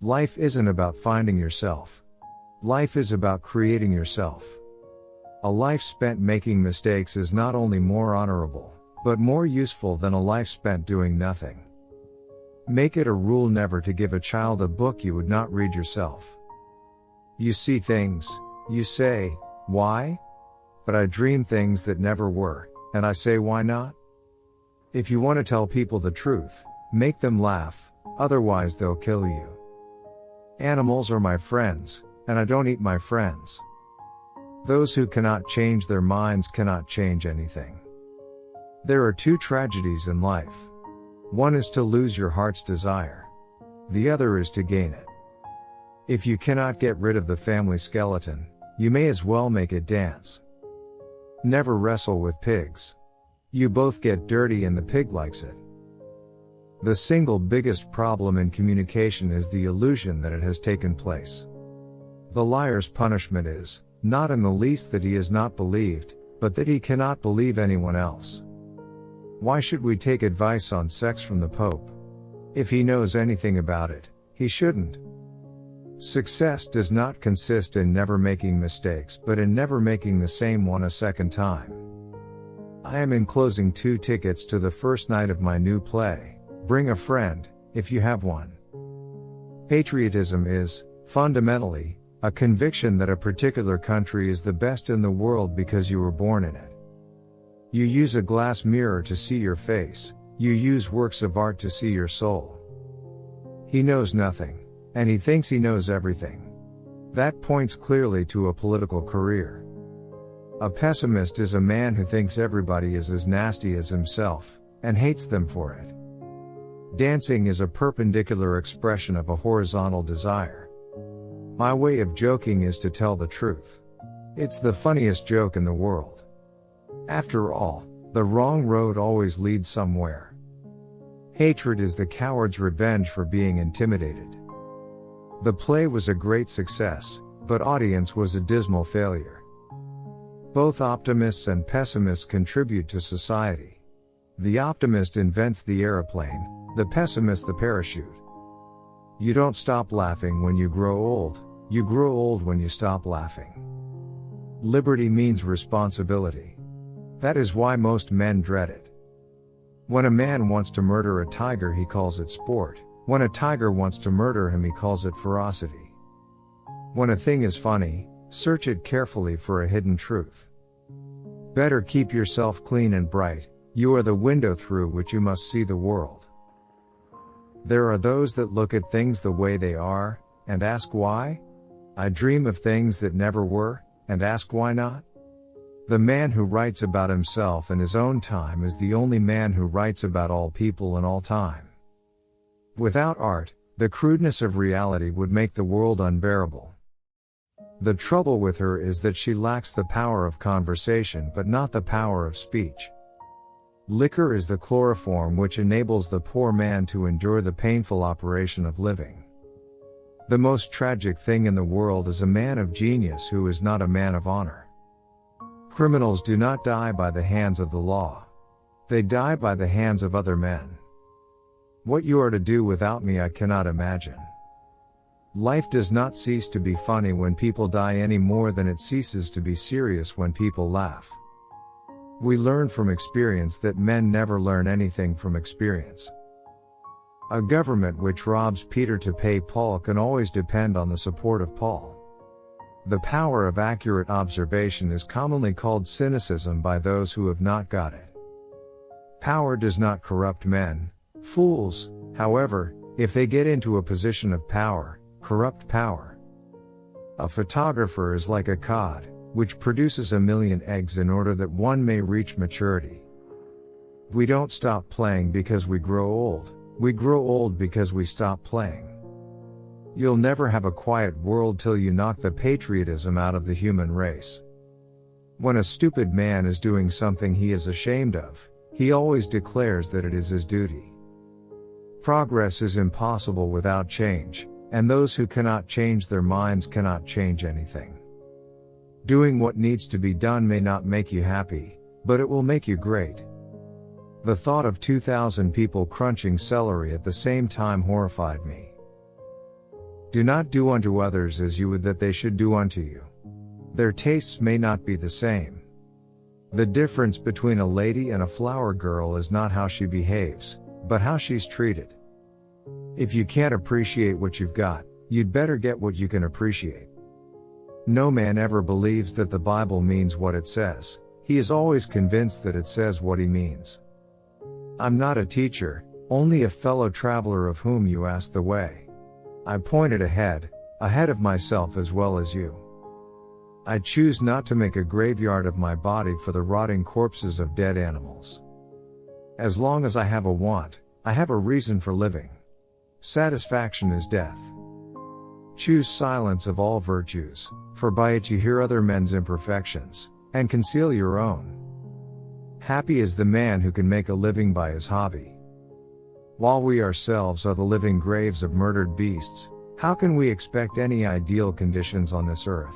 Life isn't about finding yourself. Life is about creating yourself. A life spent making mistakes is not only more honorable, but more useful than a life spent doing nothing. Make it a rule never to give a child a book you would not read yourself. You see things, you say, why? But I dream things that never were, and I say why not? If you want to tell people the truth, make them laugh, otherwise they'll kill you. Animals are my friends, and I don't eat my friends. Those who cannot change their minds cannot change anything. There are two tragedies in life. One is to lose your heart's desire. The other is to gain it. If you cannot get rid of the family skeleton, you may as well make it dance. Never wrestle with pigs. You both get dirty and the pig likes it. The single biggest problem in communication is the illusion that it has taken place. The liar's punishment is, not in the least that he is not believed, but that he cannot believe anyone else. Why should we take advice on sex from the Pope? If he knows anything about it, he shouldn't. Success does not consist in never making mistakes but in never making the same one a second time. I am enclosing 2 tickets to the first night of my new play. Bring a friend, if you have one. Patriotism is, fundamentally, a conviction that a particular country is the best in the world because you were born in it. You use a glass mirror to see your face, you use works of art to see your soul. He knows nothing, and he thinks he knows everything. That points clearly to a political career. A pessimist is a man who thinks everybody is as nasty as himself, and hates them for it. Dancing is a perpendicular expression of a horizontal desire. My way of joking is to tell the truth. It's the funniest joke in the world. After all, the wrong road always leads somewhere. Hatred is the coward's revenge for being intimidated. The play was a great success, but audience was a dismal failure. Both optimists and pessimists contribute to society. The optimist invents the airplane, the pessimist the parachute. You don't stop laughing when you grow old, you grow old when you stop laughing. Liberty means responsibility. That is why most men dread it. When a man wants to murder a tiger, he calls it sport. When a tiger wants to murder him, he calls it ferocity. When a thing is funny, search it carefully for a hidden truth. Better keep yourself clean and bright, you are the window through which you must see the world. There are those that look at things the way they are, and ask why? I dream of things that never were, and ask why not? The man who writes about himself in his own time is the only man who writes about all people and all time. Without art, the crudeness of reality would make the world unbearable. The trouble with her is that she lacks the power of conversation but not the power of speech. Liquor is the chloroform which enables the poor man to endure the painful operation of living. The most tragic thing in the world is a man of genius who is not a man of honor. Criminals do not die by the hands of the law. They die by the hands of other men. What you are to do without me I cannot imagine. Life does not cease to be funny when people die any more than it ceases to be serious when people laugh. We learn from experience that men never learn anything from experience. A government which robs Peter to pay Paul can always depend on the support of Paul. The power of accurate observation is commonly called cynicism by those who have not got it. Power does not corrupt men. Fools, however, if they get into a position of power, corrupt power. A photographer is like a cod, which produces 1,000,000 eggs in order that one may reach maturity. We don't stop playing because we grow old, we grow old because we stop playing. You'll never have a quiet world till you knock the patriotism out of the human race. When a stupid man is doing something he is ashamed of, he always declares that it is his duty. Progress is impossible without change, and those who cannot change their minds cannot change anything. Doing what needs to be done may not make you happy, but it will make you great. The thought of 2,000 people crunching celery at the same time horrified me. Do not do unto others as you would that they should do unto you. Their tastes may not be the same. The difference between a lady and a flower girl is not how she behaves, but how she's treated. If you can't appreciate what you've got, you'd better get what you can appreciate. No man ever believes that the Bible means what it says. He is always convinced that it says what he means. I'm not a teacher, only a fellow traveler of whom you ask the way. I pointed ahead of myself as well as you. I choose not to make a graveyard of my body for the rotting corpses of dead animals. As long as I have a want, I have a reason for living. Satisfaction is death. Choose silence of all virtues, for by it you hear other men's imperfections, and conceal your own. Happy is the man who can make a living by his hobby. While we ourselves are the living graves of murdered beasts, how can we expect any ideal conditions on this earth?